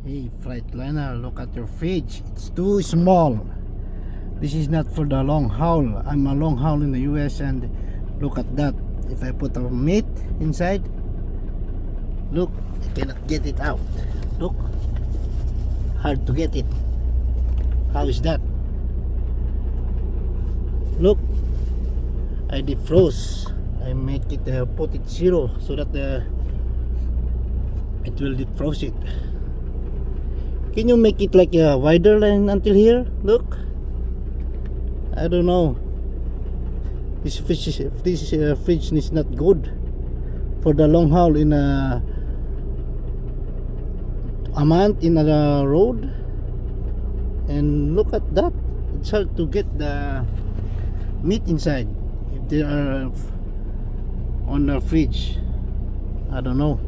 Hey freightliner, look at your fridge. It's too small. This is not for the long haul. I'm a long haul in the US, and look at that. If I put a meat inside, look, I cannot get it out. Look, hard to get it. How is that? Look, I defrost. I make it put it 0 so that it will defrost it. Can you make it like a wider line until here? Look, I don't know. This fridge is not good for the long haul in a month in a road. And look at that, it's hard to get the meat inside if they are on the fridge. I don't know.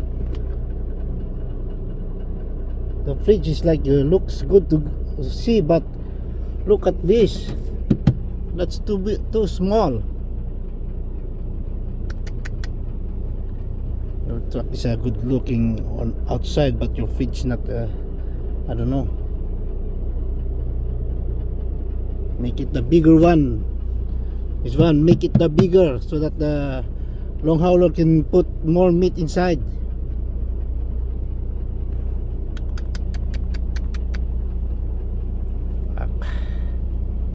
The fridge is like looks good to see, but look at this. That's too small. Your truck is good looking on outside, but your fridge not. I don't know. Make it the bigger one. This one, make it the bigger so that the long hauler can put more meat inside.